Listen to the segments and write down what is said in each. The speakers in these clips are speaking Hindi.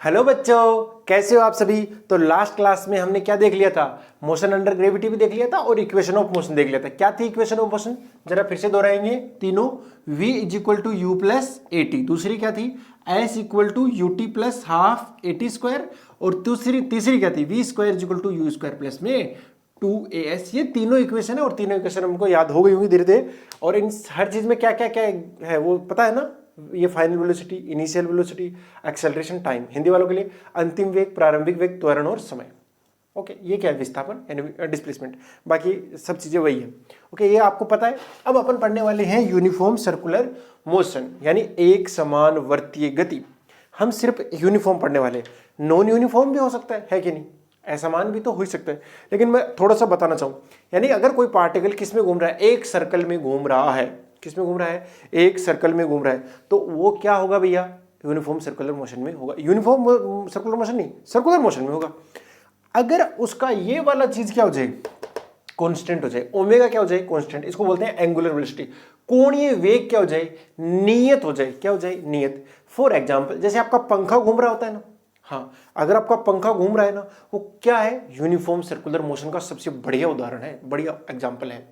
हेलो बच्चों, कैसे हो आप सभी। तो लास्ट क्लास में हमने क्या देख लिया था, मोशन अंडर ग्रेविटी भी देख लिया था और इक्वेशन ऑफ मोशन देख लिया था। क्या थी इक्वेशन ऑफ मोशन, जरा फिर से दोहराएंगे तीनों। v is equal to u plus a t, दूसरी क्या थी s equal to u t plus half a t square, और तीसरी क्या थी v square is equal to u square plus में 2as। ये तीनों इक्वेशन है और तीनों इक्वेशन हमको याद हो गई होंगी धीरे धीरे। और इन हर चीज में क्या क्या क्या है वो पता है ना। ये final velocity, initial velocity, acceleration, time, Hindi वालों के लिए अंतिम वेग, प्रारंभिक वेग, त्वरण और समय। ओके, ये क्या है, विस्थापन यानी डिस्प्लेसमेंट। बाकी सब चीजें वही है। ओके, ये आपको पता है। अब अपन पढ़ने वाले हैं यूनिफॉर्म सर्कुलर मोशन, यानी एक समान वर्तीय गति। हम सिर्फ यूनिफॉर्म पढ़ने वाले हैं, नॉन यूनिफॉर्म भी हो सकता है कि नहीं, असमान भी तो हो ही सकता है। लेकिन मैं थोड़ा सा बताना चाहूँ, यानी अगर कोई पार्टिकल किस में घूम रहा है, एक सर्कल में घूम रहा है, किस में घूम रहा है, एक सर्कल में घूम रहा है, तो वो क्या होगा भैया, यूनिफॉर्म सर्कुलर मोशन में होगा। यूनिफॉर्म सर्कुलर मोशन नहीं, सर्कुलर मोशन में होगा। अगर उसका ये वाला चीज क्या हो जाए, कांस्टेंट हो जाए, ओमेगा क्या हो जाए, कांस्टेंट, इसको बोलते हैं एंगुलर वेलोसिटी। कोणीय वेग क्या हो जाए, नियत हो जाए। क्या हो जाए, नियत। फॉर एग्जांपल, जैसे आपका पंखा घूम रहा होता है ना, हाँ, अगर आपका पंखा घूम रहा है ना, वो क्या है, यूनिफॉर्म सर्कुलर मोशन का सबसे बढ़िया उदाहरण है, बढ़िया एग्जांपल है।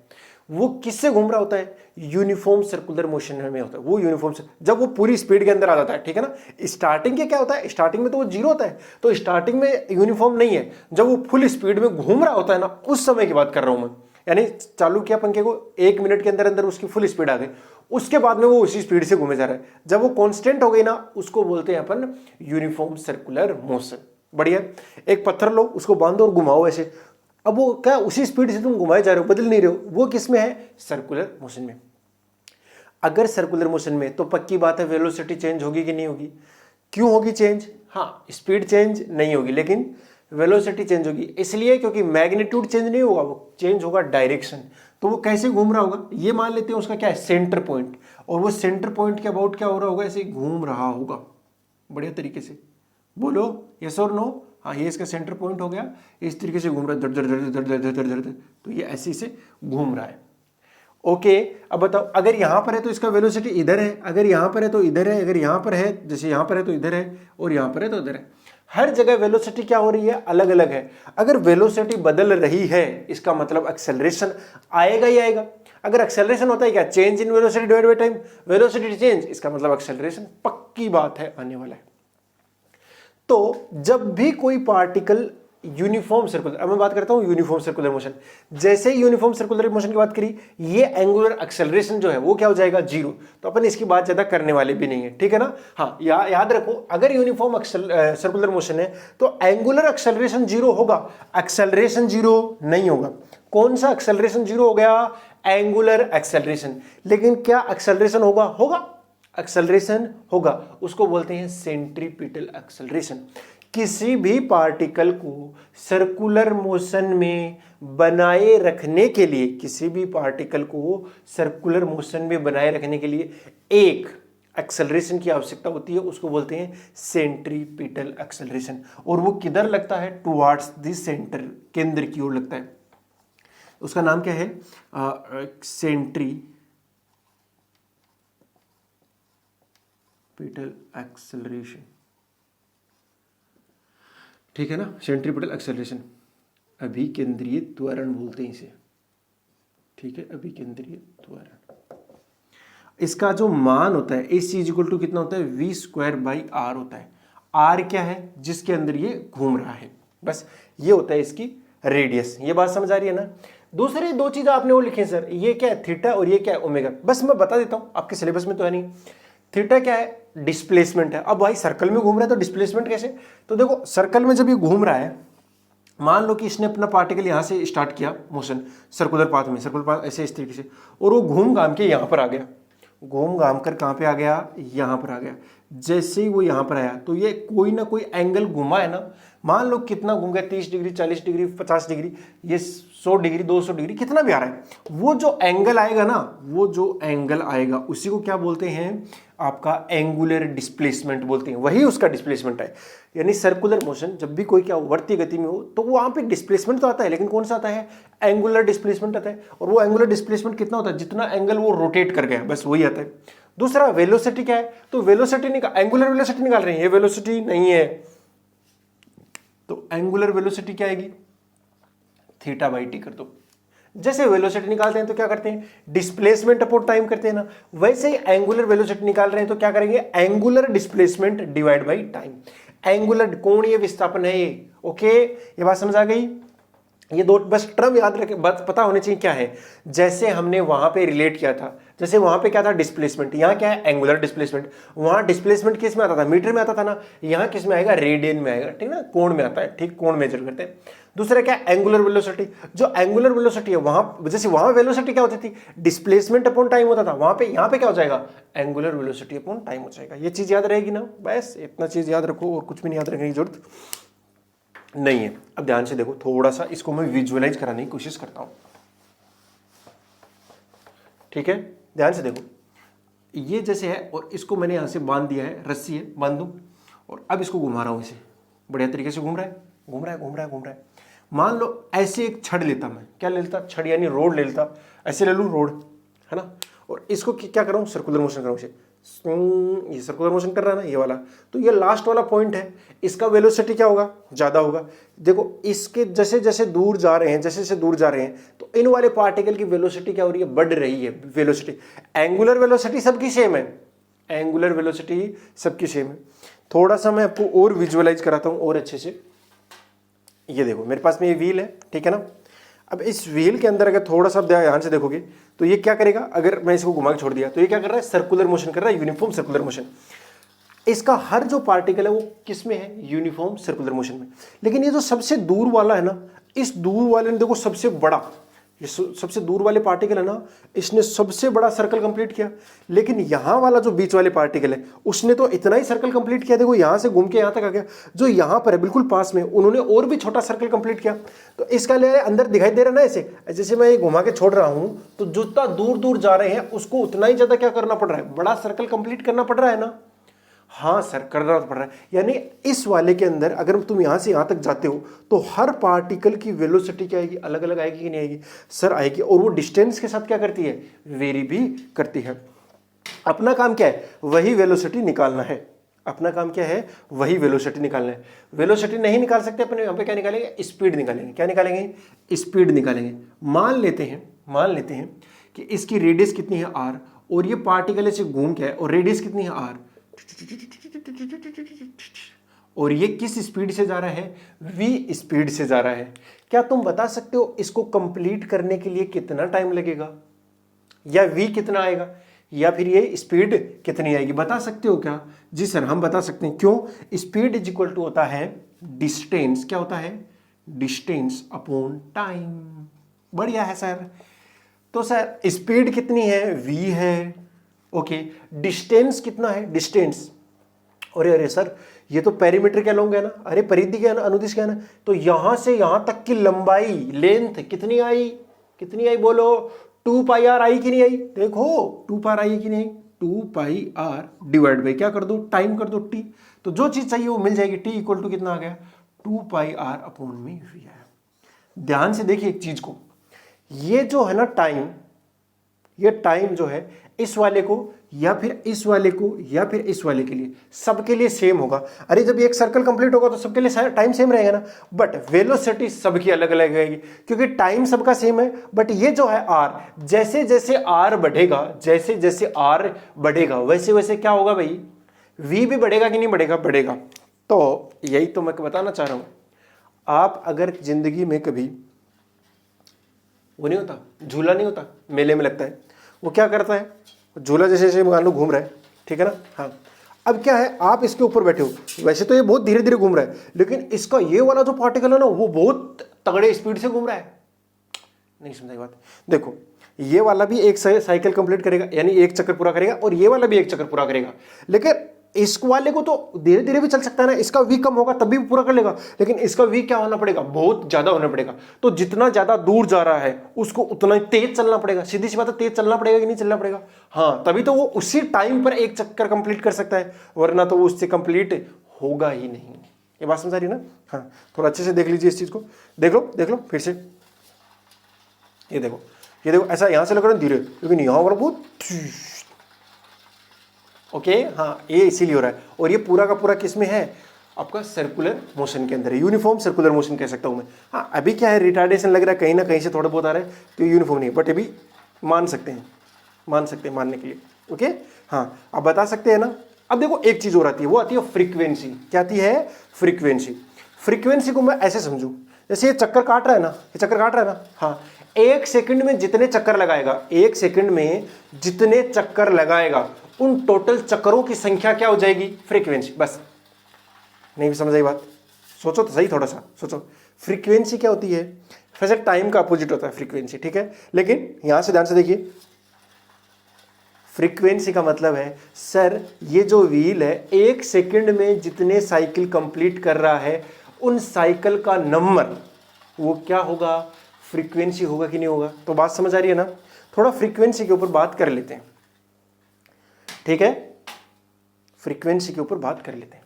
वो किससे घूम रहा होता है, यूनिफॉर्म सर्कुलर मोशन में होता है। वो यूनिफॉर्म से जब वो पूरी स्पीड के अंदर आ जाता है, ठीक है ना। स्टार्टिंग के क्या होता है, स्टार्टिंग में तो वो जीरो होता है, तो स्टार्टिंग में यूनिफॉर्म नहीं है। जब वो फुल स्पीड में घूम रहा होता है ना, उस समय की बात कर रहा हूं मैं। यानी चालू किया पंखे को, 1 मिनट के अंदर अंदर उसकी फुल स्पीड आ गई, उसके बाद में वो उसी स्पीड से घूमे जा रहा है। जब वो कांस्टेंट हो गई ना, उसको बोलते हैं अपन यूनिफॉर्म सर्कुलर मोशन। बढ़िया। एक पत्थर लो, उसको बांधो और घुमाओ ऐसे, अब वो क्या उसी स्पीड से तुम घुमाए जा रहे हो, बदल नहीं रहे हो। वो किस में है, सर्कुलर मोशन में। अगर सर्कुलर मोशन में, तो पक्की बात है वेलोसिटी चेंज होगी कि नहीं होगी। क्यों होगी चेंज, हाँ, स्पीड चेंज नहीं होगी लेकिन वेलोसिटी चेंज होगी। इसलिए क्योंकि मैग्नीट्यूड चेंज नहीं होगा, वो चेंज होगा डायरेक्शन। तो वो कैसे घूम रहा होगा, ये मान लेते हैं उसका क्या है, सेंटर पॉइंट, और वो सेंटर पॉइंट के अबाउट क्या हो रहा होगा, ऐसे घूम रहा होगा बढ़िया तरीके से। बोलो यस और नो। हाँ, ये इसका सेंटर पॉइंट हो गया, इस तरीके से घूम रहा है, धड़ धड़ धड़ धड़ धड़ धड़ धड़, तो ये ऐसे से घूम रहा है। ओके, अब बताओ, अगर यहां पर है तो इसका वेलोसिटी इधर है, अगर यहां पर है तो इधर है, अगर यहां पर है, जैसे यहां पर है तो इधर है, और यहां पर है तो इधर है। हर जगह वेलोसिटी क्या हो रही है, अलग अलग है। अगर वेलोसिटी बदल रही है, इसका मतलब एक्सेलरेशन आएगा ही आएगा। अगर एक्सेलरेशन होता है क्या, change in velocity divided by time, velocity change, इसका मतलब एक्सेलरेशन, पक्की बात है आने वाला है। तो जब भी कोई पार्टिकल यूनिफॉर्म सर्कुलर, अब मैं बात करता हूं यूनिफॉर्म सर्कुलर मोशन, जैसे ही यूनिफॉर्म सर्कुलर मोशन की बात करी, ये एंगुलर एक्सेलरेशन जो है वो क्या हो जाएगा, जीरो। तो अपन इसकी बात ज्यादा करने वाले भी नहीं है, ठीक है ना। हाँ, याद रखो, अगर यूनिफॉर्म सर्कुलर मोशन है तो एंगुलर एक्सेलरेशन जीरो होगा, एक्सेलरेशन जीरो नहीं होगा। कौन सा एक्सेलरेशन जीरो हो गया, एंगुलर एक्सेलरेशन। लेकिन क्या एक्सेलरेशन होगा एक्सेलरेशन होगा, उसको बोलते हैं सेंट्रीपिटल एक्सेलरेशन। किसी भी पार्टिकल को सर्कुलर मोशन में बनाए रखने के लिए, किसी भी पार्टिकल को सर्कुलर मोशन में बनाए रखने के लिए एक एक्सेलरेशन की आवश्यकता होती है, उसको बोलते हैं सेंट्रीपिटल एक्सेलरेशन। और वो किधर लगता है, टुवर्ड्स द सेंटर, केंद्र की ओर लगता है। उसका नाम क्या है, सेंट्रीपिटल एक्सेलरेशन, ठीक है ना, सेंट्रीपिटल एक्सेलरेशन। अभिकेंद्रीय त्वरण बोलते हैं इसे, ठीक है, अभिकेंद्रीय त्वरण। इसका जो मान होता है AC इक्वल टू कितना होता है, v स्क्वायर बाई आर होता है। r क्या है, जिसके अंदर ये घूम रहा है, बस ये होता है इसकी रेडियस। ये बात समझ आ रही है ना। दूसरी दो चीज आपने वो लिखी सर, ये क्या है, थीटा और ये क्या है, ओमेगा। बस मैं बता देता हूं, आपके सिलेबस में तो है नहीं। थीटा क्या है, डिस्प्लेसमेंट है। अब भाई सर्कल में घूम रहा है तो डिस्प्लेसमेंट कैसे, तो देखो सर्कल में जब ये घूम रहा है, मान लो कि इसने अपना पार्टिकल यहां से स्टार्ट किया मोशन सर्कुलर पाथ में, सर्कुलर पाथ ऐसे इस तरीके से, और वो घूम घाम के यहां पर आ गया, घूम घाम कर कहां पे आ गया, यहां पर आ गया। जैसे ही वो यहां पर आया तो ये कोई ना कोई एंगल घुमा है ना, मान लो कितना घूम गया, 30 डिग्री, 40 डिग्री, 50 डिग्री, ये 100 डिग्री, 200 डिग्री, कितना भी आ रहा है, वो जो एंगल आएगा ना, वो जो एंगल आएगा उसी को क्या बोलते हैं, आपका एंगुलर डिस्प्लेसमेंट बोलते हैं, वही उसका डिस्प्लेसमेंट है। यानी सर्कुलर मोशन जब भी कोई क्या वर्तीय गति में हो तो वहां पे डिस्प्लेसमेंट तो आता है, लेकिन कौन सा आता है, एंगुलर डिस्प्लेसमेंट आता है। और वो एंगुलर डिस्प्लेसमेंट कितना होता है, जितना एंगल वो रोटेट कर गया, बस वही आता है। दूसरा वेलोसिटी क्या है, तो वेलोसिटी निकाल, एंगुलर वेलोसिटी निकाल रहे हैं, ये वेलोसिटी नहीं है, तो एंगुलर वेलोसिटी क्या आएगी, थीटा बाई टी कर दो। जैसे वेलोसिटी निकालते हैं तो क्या करते हैं, डिस्प्लेसमेंट अपॉन टाइम करते हैं ना, वैसे ही एंगुलर वेलोसिटी निकाल रहे हैं तो क्या करेंगे, angular displacement divide by time. Angular कोणीय विस्थापन है ये। ओके, ये बात समझ आ गई। ये दो बस टर्म याद रखे, बात पता होनी चाहिए क्या है। जैसे हमने वहां पे रिलेट किया था, जैसे वहां पे क्या था, डिस्प्लेसमेंट, यहाँ क्या है, एंगुलर डिस्प्लेसमेंट। वहां डिस्प्लेसमेंट किस में आता था, मीटर में आता था ना, यहाँ किस में आएगा, रेडियन में आएगा, ठीक ना, कोण में आता है, ठीक, कोण मेजर करते हैं। दूसरा क्या, एंगुलर वेलोसिटी। जो एंगुलर वेलोसिटी है वहां, जैसे वहां वेलोसिटी क्या होती थी, डिस्प्लेसमेंट अपॉन टाइम होता था, वहां पे यहाँ पे क्या हो जाएगा, एंगुलर वेलोसिटी अपॉन टाइम हो जाएगा। ये चीज याद रहेगी ना, बस इतना चीज याद रखो, और कुछ भी नहीं याद रखने की जरूरत नहीं है। अब ध्यान से देखो, थोड़ा सा इसको मैं विजुअलाइज कराने की कोशिश करता हूं, ठीक है। ध्यान से देखो, ये जैसे है और इसको मैंने यहां से बांध दिया है, रस्सी है, बांध दूं, और अब इसको घुमा रहा हूं, इसे बढ़िया तरीके से घूम रहा है, घूम रहा है, घूम रहा है, घूम रहा है। मान लो ऐसे एक छड़ लेता, मैं क्या ले लेता, छड़ यानी रोड ले लेता, ऐसे ले लूं रोड, है ना, और इसको क्या कर रहा हूं, सर्कुलर मोशन कर रहा हूं, ये सर्कुलर मोशन कर रहा है ना, ये वाला। तो ये लास्ट वाला पॉइंट है, इसका वेलोसिटी क्या होगा, ज्यादा होगा। देखो इसके जैसे जैसे दूर जा रहे हैं, जैसे जैसे दूर जा रहे हैं, तो इन वाले पार्टिकल की वेलोसिटी क्या हो रही है, बढ़ रही है वेलोसिटी। एंगुलर वेलोसिटी सबकी सेम है, एंगुलर वेलोसिटी सबकी सेम है। थोड़ा सा मैं आपको और विजुअलाइज कराता हूं और अच्छे से। ये देखो मेरे पास में ये व्हील है, ठीक है ना। अब इस व्हील के अंदर अगर थोड़ा सा ध्यान से देखोगे तो ये क्या करेगा, अगर मैं इसको घुमा के छोड़ दिया तो ये क्या कर रहा है, सर्कुलर मोशन कर रहा है, यूनिफॉर्म सर्कुलर मोशन। इसका हर जो पार्टिकल है वो किस में है, यूनिफॉर्म सर्कुलर मोशन में। लेकिन ये जो सबसे दूर वाला है ना, इस दूर वाले ने देखो सबसे बड़ा, ये सबसे दूर वाले पार्टिकल है ना, इसने सबसे बड़ा सर्कल कंप्लीट किया। लेकिन यहां वाला जो बीच वाले पार्टिकल है उसने तो इतना ही सर्कल कंप्लीट किया, देखो यहां से घूम के यहां तक आ गया। जो यहां पर है बिल्कुल पास में, उन्होंने और भी छोटा सर्कल कंप्लीट किया। तो इसका ले अंदर दिखाई दे रहा ना, ऐसे जैसे मैं ये घुमा के छोड़ रहा हूं, तो जितना दूर दूर जा रहे हैं उसको उतना ही ज्यादा क्या करना पड़ रहा है, बड़ा सर्कल कंप्लीट करना पड़ रहा है ना। हाँ सर, करना पड़ रहा है। यानी इस वाले के अंदर अगर तुम यहां से यहां तक जाते हो तो हर पार्टिकल की वेलोसिटी क्या आएगी, अलग अलग आएगी कि नहीं आएगी, सर आएगी। और वो डिस्टेंस के साथ क्या करती है, वेरी भी करती है। अपना काम क्या है, वही वेलोसिटी निकालना है। अपना काम क्या है, वही वेलोसिटी निकालना है। वेलोसिटी नहीं निकाल सकते अपने, यहाँ पे क्या निकालेंगे, स्पीड निकालेंगे। क्या निकालेंगे, स्पीड निकालेंगे। मान लेते हैं कि इसकी रेडियस कितनी है r, और ये पार्टिकल ऐसे घूम के है और रेडियस कितनी है r, और ये किस स्पीड से जा रहा है, v स्पीड से जा रहा है। क्या तुम बता सकते हो इसको कंप्लीट करने के लिए कितना टाइम लगेगा, या v कितना आएगा, या फिर ये स्पीड कितनी आएगी, बता सकते हो क्या? जी सर हम बता सकते हैं। क्यों, स्पीड इज इक्वल टू होता है डिस्टेंस, क्या होता है, डिस्टेंस अपॉन टाइम। बढ़िया है सर। तो सर स्पीड कितनी है, v है, ओके। डिस्टेंस कितना है, डिस्टेंस, अरे सर ये तो पेरीमीटर के अलोंग है ना, अरे परिधि के अनुदिश के है ना। तो यहां से यहां तक की लंबाई, लेंथ कितनी आई, कितनी आई बोलो, 2 पाई आर आई कि नहीं आई, देखो 2 पाई आई कि नहीं, 2 पाई आर डिवाइड बाई क्या कर दो, टाइम कर दो टी। तो जो चीज चाहिए वो मिल जाएगी, टी इक्वल टू कितना आ गया, 2 पाई आर अपॉन में वी है। ध्यान से देखिए एक चीज को, ये जो है ना टाइम, ये टाइम जो है इस वाले को या फिर इस वाले को या फिर इस वाले के लिए, सबके लिए सेम होगा। अरे जब एक सर्कल कंप्लीट होगा तो सबके लिए टाइम सेम रहेगा ना, बट वेलोसिटी सबकी अलग अलग रहेगी, क्योंकि टाइम सबका सेम है। बट ये जो है आर, जैसे जैसे आर बढ़ेगा, जैसे जैसे आर बढ़ेगा वैसे वैसे क्या होगा भाई, वी भी बढ़ेगा कि नहीं बढ़ेगा, बढ़ेगा। तो यही तो मैं बताना चाह रहा हूं। आप अगर जिंदगी में कभी, वो नहीं होता झूला, नहीं होता मेले में लगता है, वो क्या करता है, झूला जैसे जैसे मान लो घूम रहा है, ठीक है ना, हाँ। अब क्या है, आप इसके ऊपर बैठे हो, वैसे तो ये बहुत धीरे धीरे घूम रहा है, लेकिन इसका ये वाला जो पार्टिकल है ना वो बहुत तगड़े स्पीड से घूम रहा है। नहीं समझाई बात, देखो ये वाला भी एक साइकिल कंप्लीट करेगा, यानी एक चक्कर पूरा करेगा, और ये वाला भी एक चक्कर पूरा करेगा। लेकिन इस वाले को तो धीरे धीरे भी चल सकता है ना, इसका वी कम होगा तभी भी पूरा कर लेगा, लेकिन इसका वी क्या होना पड़ेगा, बहुत ज्यादा होना पड़ेगा। तो जितना ज्यादा दूर जा रहा है उसको उतना ही तेज चलना पड़ेगा। सीधी सी बात है, तेज चलना पड़ेगा कि नहीं चलना पड़ेगा, हाँ, तभी तो वो उसी टाइम पर एक चक्कर कंप्लीट कर सकता है, वरना तो वो उससे कंप्लीट होगा ही नहीं। ये बात समझ आ रही है ना, हाँ। थोड़ा अच्छे से देख लीजिए इस चीज को, देख लो फिर से, ये देखो ऐसा यहां से लग रहा है धीरे, लेकिन यहां पर बहुत, ओके, हाँ, ये इसीलिए हो रहा है। और ये पूरा का पूरा किस में है, आपका सर्कुलर मोशन के अंदर है, यूनिफॉर्म सर्कुलर मोशन कह सकता हूं मैं। हाँ अभी क्या है, रिटार्डेशन लग रहा है कहीं ना कहीं से थोड़ा बहुत आ रहा है, तो यूनिफॉर्म नहीं है, बट अभी मान सकते हैं मानने के लिए। ओके हाँ, आप बता सकते हैं ना। अब देखो एक चीज और आती है, वो आती है फ्रीक्वेंसी। क्या आती है? फ्रीक्वेंसी। फ्रीक्वेंसी को मैं ऐसे समझू, जैसे ये चक्कर काट रहा है ना, ये चक्कर काट रहा है ना, हाँ, एक सेकंड में जितने चक्कर लगाएगा, एक सेकंड में जितने चक्कर लगाएगा, उन टोटल चक्करों की संख्या क्या हो जाएगी? फ्रीक्वेंसी। बस, नहीं भी समझ आई बात? सोचो तो सही, थोड़ा सा सोचो। फ्रीक्वेंसी क्या होती है? वैसे टाइम का अपोजिट होता है फ्रीक्वेंसी, ठीक है, लेकिन यहां से ध्यान से देखिए, फ्रीक्वेंसी का मतलब है सर ये जो व्हील है एक सेकंड में जितने साइकिल कंप्लीट कर रहा है, उन साइकिल का नंबर वो क्या होगा? फ्रीक्वेंसी होगा कि नहीं होगा? तो बात समझ आ रही है ना? थोड़ा फ्रीक्वेंसी के ऊपर बात कर लेते हैं, ठीक है, फ्रीक्वेंसी के ऊपर बात कर लेते हैं।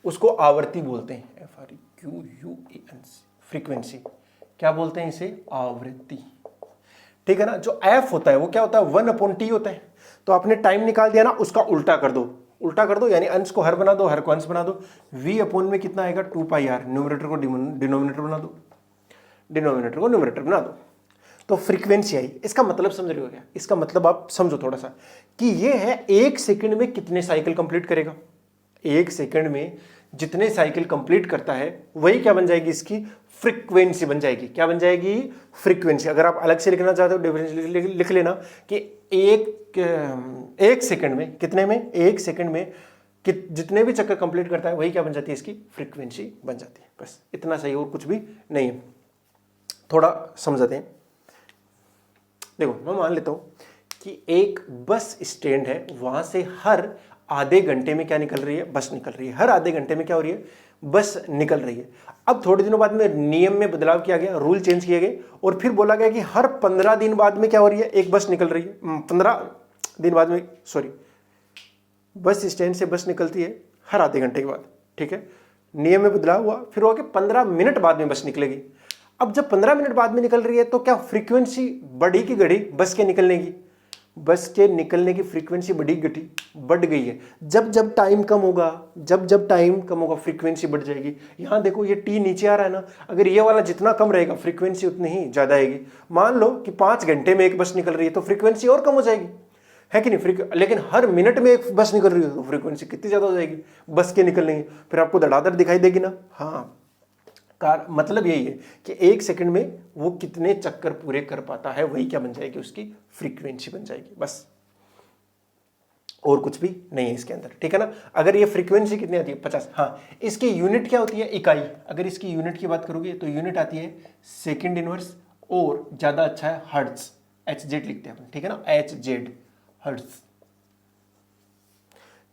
उसको आवृत्ति बोलते हैं, FREQUENC, फ्रीक्वेंसी। क्या बोलते हैं इसे? आवृत्ति, ठीक है ना। जो एफ होता है वो क्या होता है? 1/T होता है। तो आपने टाइम निकाल दिया ना, उसका उल्टा कर दो, उल्टा कर दो, यानी अंश को हर बना दो, हर को अंश बना दो। V अपॉन में कितना आएगा? 2πr। न्यूमरेटर को डिनोमिनेटर बना दो, डिनोमिनेटर को न्यूमरेटर बना दो, तो फ्रीक्वेंसी आई। इसका मतलब समझ रहे हो क्या? इसका मतलब आप समझो थोड़ा सा कि ये है एक सेकंड में कितने साइकिल कंप्लीट करेगा। एक सेकंड में जितने साइकिल कंप्लीट करता है वही क्या बन जाएगी? इसकी फ्रीक्वेंसी बन जाएगी। क्या बन जाएगी? फ्रीक्वेंसी। अगर आप अलग से लिखना चाहते हो डिफरेंस लिख लेना कि एक सेकंड में कितने में? एक सेकंड में कि जितने भी चक्कर कंप्लीट करता है वही क्या बन जाती है? इसकी फ्रीक्वेंसी बन जाती है। बस इतना सही, और कुछ भी नहीं है। थोड़ा समझाते हैं। देखो मैं मान लेता हूं कि एक बस स्टैंड है, वहां से हर आधे घंटे में क्या निकल रही है? बस निकल रही है। हर आधे घंटे में क्या हो रही है? बस निकल रही है। अब थोड़े दिनों बाद में नियम में बदलाव किया गया, रूल चेंज किए गए, और फिर बोला गया कि हर 15 दिन बाद में क्या हो रही है? एक बस निकल रही है। 15 दिन बाद में, सॉरी, बस स्टैंड से बस निकलती है हर आधे घंटे के बाद, ठीक है। नियम में बदलाव हुआ, फिर हुआ कि 15 मिनट बाद में बस निकलेगी। अब जब 15 मिनट बाद में निकल रही है तो क्या फ्रीक्वेंसी बढ़ी की घटी? बस के निकलने की, बस के निकलने की फ्रीक्वेंसी बढ़ी घटी? बढ़ गई है। जब जब टाइम कम होगा, जब जब टाइम कम होगा, फ्रीक्वेंसी बढ़ जाएगी। यहां देखो ये टी नीचे आ रहा है ना, अगर ये वाला जितना कम रहेगा फ्रीक्वेंसी उतनी ही ज्यादा आएगी। मान लो कि 5 घंटे में एक बस निकल रही है तो फ्रीक्वेंसी और कम हो जाएगी, है कि नहीं? लेकिन हर मिनट में एक बस निकल रही है तो फ्रीक्वेंसी कितनी ज्यादा हो जाएगी बस के निकलने की? फिर आपको धड़ाधड़ दिखाई देगी ना। हाँ, मतलब यही है कि एक सेकंड में वो कितने चक्कर पूरे कर पाता है, वही क्या बन जाएगी? उसकी फ्रीक्वेंसी बन जाएगी। बस, और कुछ भी नहीं है इसके अंदर, ठीक है ना। अगर ये फ्रीक्वेंसी कितनी आती है? 50। हाँ, इसकी यूनिट क्या होती है? इकाई। अगर इसकी यूनिट की बात करोगे तो यूनिट आती है सेकंड इनवर्स, और ज्यादा अच्छा है हर्ट्ज, HZ लिखते हैं अपन, ठीक है ना, HZ, हर्ट्ज।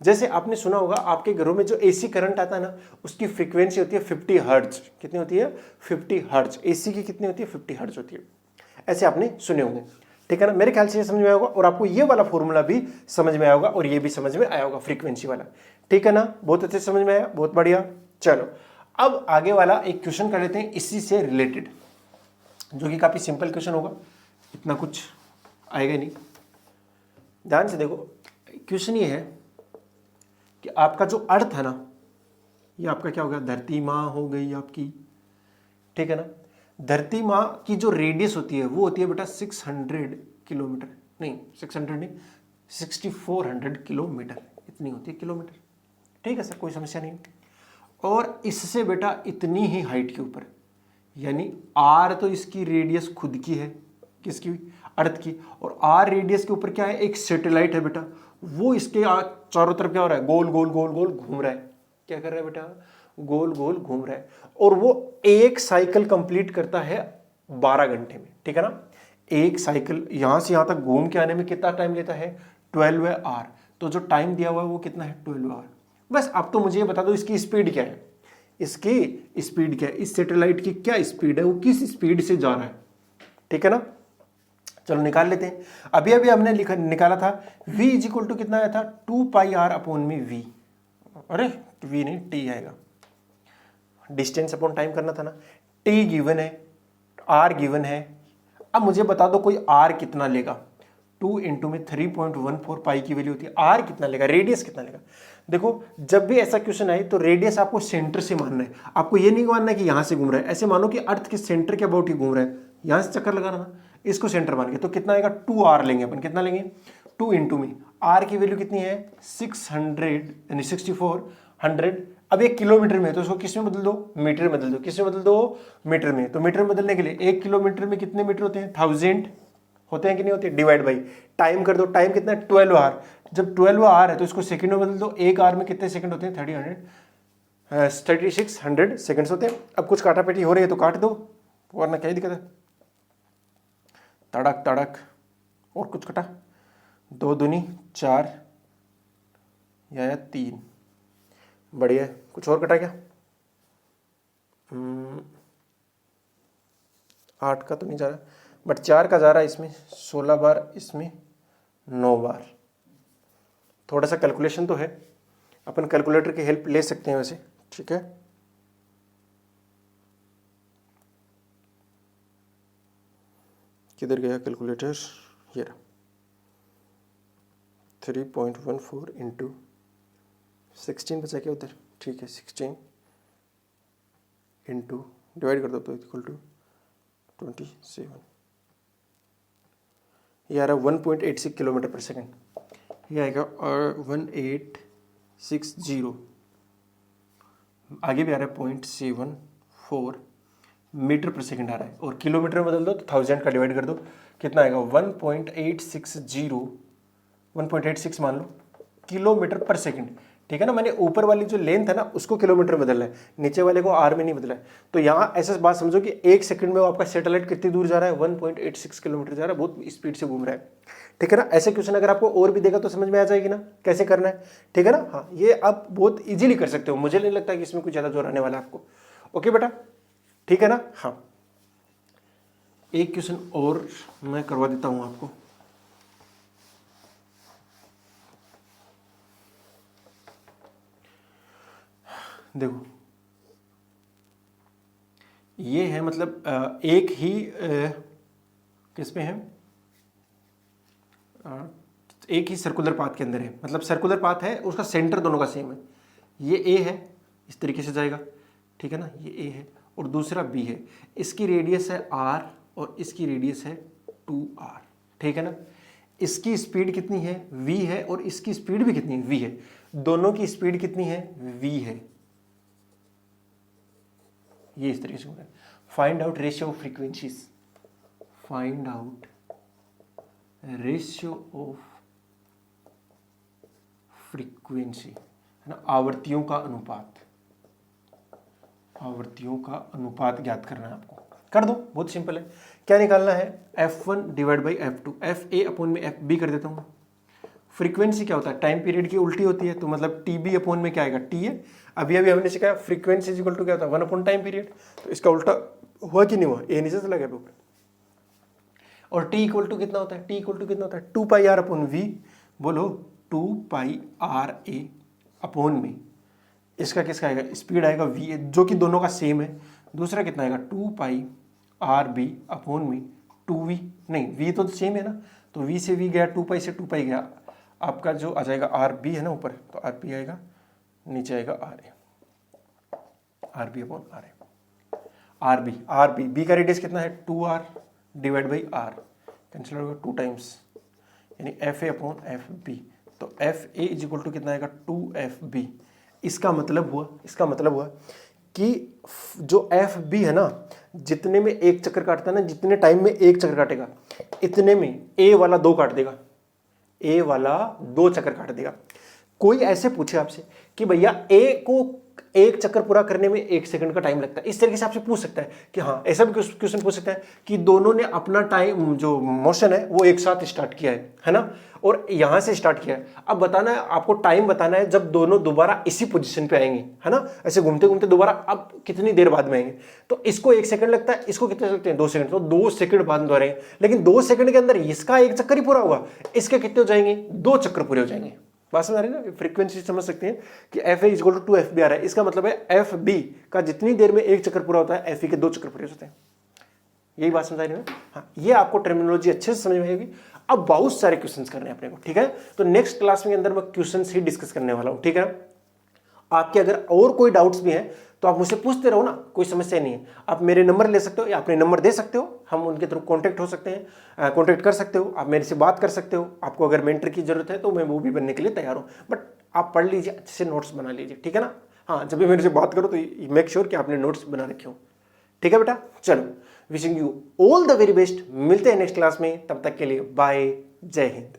जैसे आपने सुना होगा आपके घरों में जो एसी करंट आता है ना, उसकी फ्रीक्वेंसी होती है 50 हर्ट्ज। कितनी होती है? 50 हर्ट्ज। एसी की कितनी होती है? 50 हर्ट्ज होती है। ऐसे आपने सुने होंगे, ठीक है ना। मेरे ख्याल से ये समझ में आया होगा, और आपको ये वाला फॉर्मूला भी समझ में आया होगा, और ये भी समझ में आया होगा फ्रीक्वेंसी वाला, ठीक है ना। बहुत अच्छे समझ में आया, बहुत बढ़िया। चलो अब आगे वाला एक क्वेश्चन कर लेते हैं इसी से रिलेटेड, जो कि काफी सिंपल क्वेश्चन होगा, इतना कुछ आएगा नहीं। ध्यान से देखो, क्वेश्चन ये है कि आपका जो अर्थ है ना, ये आपका क्या हो गया? धरती माँ हो गई आपकी, ठीक है ना। धरती माँ की जो रेडियस होती है वो होती है बेटा 600 किलोमीटर, नहीं 600 नहीं, 6400 किलोमीटर, इतनी होती है किलोमीटर, ठीक है सर, कोई समस्या नहीं। और इससे बेटा इतनी ही हाइट के ऊपर, यानी आर तो इसकी रेडियस खुद की है, किसकी? अर्थ की। और आर रेडियस के ऊपर क्या है? एक सैटेलाइट है बेटा, वो इसके चारों तरफ क्या हो रहा है? गोल गोल गोल गोल घूम रहा है। क्या कर रहा है बेटा? गोल गोल घूम रहा है। और वो एक साइकिल कंप्लीट करता है 12 घंटे में, ठीक है ना। एक साइकिल यहां से यहां तक घूम के आने में कितना टाइम लेता है? 12 आवर। तो जो टाइम दिया हुआ है वो कितना है? 12 आवर। बस अब तो मुझे ये बता दो इसकी स्पीड क्या है, इसकी स्पीड क्या है, इस सैटेलाइट की क्या स्पीड है, वो किस स्पीड से जा रहा है, ठीक है ना। चलो निकाल लेते हैं। अभी अभी हमने निकाला था v इज इक्वल टू कितना आया था? 2πr अपॉन में v। अरे v नहीं, t आएगा, डिस्टेंस अपॉन टाइम करना था ना। t गिवन है, r गिवन है। अब मुझे बता दो कोई r कितना लेगा? 2 इंटू में 3.14 पाई की वैल्यू होती है। आर कितना लेगा, रेडियस कितना लेगा। देखो जब भी ऐसा क्वेश्चन आए तो रेडियस आपको सेंटर से मानना है, आपको ये नहीं मानना है कि यहाँ से घूम रहा है। ऐसे मानो कि अर्थ के सेंटर के अबाउट ही घूम रहा है, यहाँ से चक्कर लगाना था, इसको सेंटर मान के, तो कितना आएगा 2r लेंगे अपन। कितना लेंगे 2 इंटू में r की वैल्यू कितनी है 600 यानी 6400। अब 1 किलोमीटर में तो उसको किस में बदल दो, मीटर में बदल दो। किस में बदल दो, मीटर में। तो मीटर में बदलने के लिए 1 किलोमीटर में कितने मीटर होते हैं 1000 होते हैं कि नहीं होते, डिवाइड बाई टाइम कर दो। टाइम कितना है 12 आवर। जब 12 आवर है तो इसको सेकंड में बदल दो। 1 आवर में कितने सेकंड होते हैं 3600 सेकंड्स होते हैं। अब कुछ काटा पेटी हो रही है तो काट दो, वरना क्या ही दिक्कत है। तड़क तड़क, और कुछ कटा, 2 दूनी 4 या 3, बढ़िया। कुछ और कटा क्या, 8 का तो नहीं जा रहा, बट 4 का जा रहा है इसमें, 16 बार, इसमें 9 बार। थोड़ा सा कैलकुलेशन तो है, अपन कैलकुलेटर की हेल्प ले सकते हैं वैसे, ठीक है। किधर गया कैलकुलेटर, ये रहा। 3.14 इंटू 16 बचा क्या उधर, ठीक है 16 इंटू डिवाइड कर दो तो इक्वल टू 27, ये आ रहा है 1.86 किलोमीटर पर सेकेंड। ये आएगा 1860, आगे भी आ रहा है 0.74 मीटर पर सेकेंड आ रहा है, और किलोमीटर में बदल दो तो 1000 का डिवाइड कर दो, कितना आएगा 1.86 मान लो किलोमीटर पर सेकेंड, ठीक है ना। मैंने ऊपर वाली जो लेंथ है ना उसको किलोमीटर में बदला है, नीचे वाले को आर में नहीं बदला है। तो यहाँ ऐसा बात समझो कि 1 सेकंड में वो आपका सैटेलाइट कितनी दूर जा रहा है, 1.86 किलोमीटर जा रहा है, बहुत स्पीड से घूम रहा है, ठीक है ना। ऐसे क्वेश्चन अगर आपको और भी देगा तो समझ में आ जाएगी ना कैसे करना है, ठीक है ना। हाँ, ये आप बहुत ईजिली कर सकते हो, मुझे नहीं लगता कि इसमें कुछ ज़्यादा जोर आने वाला है आपको। ओके बेटा, ठीक है ना। हाँ, एक क्वेश्चन और मैं करवा देता हूँ आपको। देखो ये है, मतलब एक ही किस पे है, एक ही सर्कुलर पाथ के अंदर है, मतलब सर्कुलर पाथ है, उसका सेंटर दोनों का सेम है। ये ए है, इस तरीके से जाएगा, ठीक है ना, ये ए है, और दूसरा बी है। इसकी रेडियस है आर और इसकी रेडियस है 2r, ठीक है ना। इसकी स्पीड कितनी है v है, और इसकी स्पीड भी कितनी है v है। दोनों की स्पीड कितनी है v है। ये इस तरीके से होगा। Find out ratio of frequencies, find out ratio of frequency, है ना, आवर्तियों का अनुपात, आवर्तियों का अनुपात ज्ञात करना है आपको। कर दो, बहुत सिंपल है। क्या निकालना है, f1 divide by f2, F a upon में एफ बी कर देता हूँ। फ्रीक्वेंसी क्या होता है, टाइम पीरियड की उल्टी होती है, तो मतलब टी बी अपॉन में क्या आएगा, टी है। अभी हमने सीखा फ्रीक्वेंसी इक्वल टू क्या होता है 1 अपॉन टाइम पीरियड, तो इसका उल्टा हुआ कि नहीं हुआ, ए नीचे चला गया ऊपर। और टी इक्वल टू कितना होता है, टी इक्वल टू कितना होता है 2 पाई आर अपॉन वी, बोलो 2 पाई आर ए अपॉन में, इसका किसका आएगा, स्पीड आएगा वी, जो कि दोनों का सेम है। दूसरा कितना आएगा 2 पाई आर बी अपॉन में 2v, नहीं v तो सेम है ना, तो v से v गया, 2 पाई से 2 पाई गया, आपका जो आ जाएगा आर बी है ना ऊपर, तो आर बी आएगा, नीचे आएगा R B upon R A. R B B का रेडियस कितना है 2r divide by are, cancel होगा 2 टाइम्स, यानी f a upon f b. तो f a is equal to कितना आएगा 2fb। इसका मतलब हुआ कि जो एफ बी है ना, जितने में एक चक्कर काटता है ना, जितने टाइम में एक चक्कर काटेगा, इतने में ए वाला 2 काट देगा, ए वाला 2 चक्कर काट देगा। कोई ऐसे पूछे आपसे कि भैया ए को एक चक्कर पूरा करने में 1 सेकंड का टाइम लगता है, इस तरीके से आपसे पूछ सकता है कि हाँ, ऐसा भी क्वेश्चन पूछ सकता है कि दोनों ने अपना टाइम जो मोशन है वो एक साथ स्टार्ट किया है ना, और यहां से स्टार्ट किया है। अब बताना है आपको, टाइम बताना है जब दोनों दोबारा इसी पोजीशन पे आएंगे, है ना, ऐसे घूमते घूमते दोबारा अब कितनी देर बाद में आएंगे। तो इसको 1 सेकंड लगता है, इसको कितने लगते हैं 2 सेकंड, तो 2 सेकंड बाद दोहराएंगे। लेकिन 2 सेकंड के अंदर इसका 1 चक्कर ही पूरा होगा, इसके कितने हो जाएंगे, 2 चक्कर पूरे हो जाएंगे। बात समझ आ रही है ना, फ्रीक्वेंसी समझ सकते हैं कि F A equal to 2fb आ रहा है, इसका मतलब है एफ बी का जितनी देर में 1 चक्कर पूरा होता है, एफ ई के 2 चक्कर पूरे होते हैं। यही बात समझ आ रही है ना। हाँ, ये आपको टर्मिनोलॉजी अच्छे से समझ में आएगी। अब बहुत सारे क्वेश्चंस करने हैं अपने को, ठीक है। तो नेक्स्ट क्लास में अंदर मैं क्वेश्चंस ही डिस्कस करने वाला हूं, ठीक है। आपके अगर और कोई डाउट्स भी हैं तो आप मुझसे पूछते रहो ना, कोई समस्या नहीं है। आप मेरे नंबर ले सकते हो या अपने नंबर दे सकते हो, हम उनके थ्रू कांटेक्ट हो सकते हैं, कांटेक्ट कर सकते हो, आप मेरे से बात कर सकते हो। आपको अगर मेंटर की जरूरत है तो मैं वो भी बनने के लिए तैयार हूँ, बट आप पढ़ लीजिए, अच्छे से नोट्स बना लीजिए, ठीक है ना। हाँ, जब भी मेरे से बात करो तो मेक श्योर कि आपने नोट्स बना रखे हो, ठीक है बेटा। चलो, wishing you all the very best. मिलते हैं नेक्स्ट क्लास में, तब तक के लिए बाय, जय हिंद।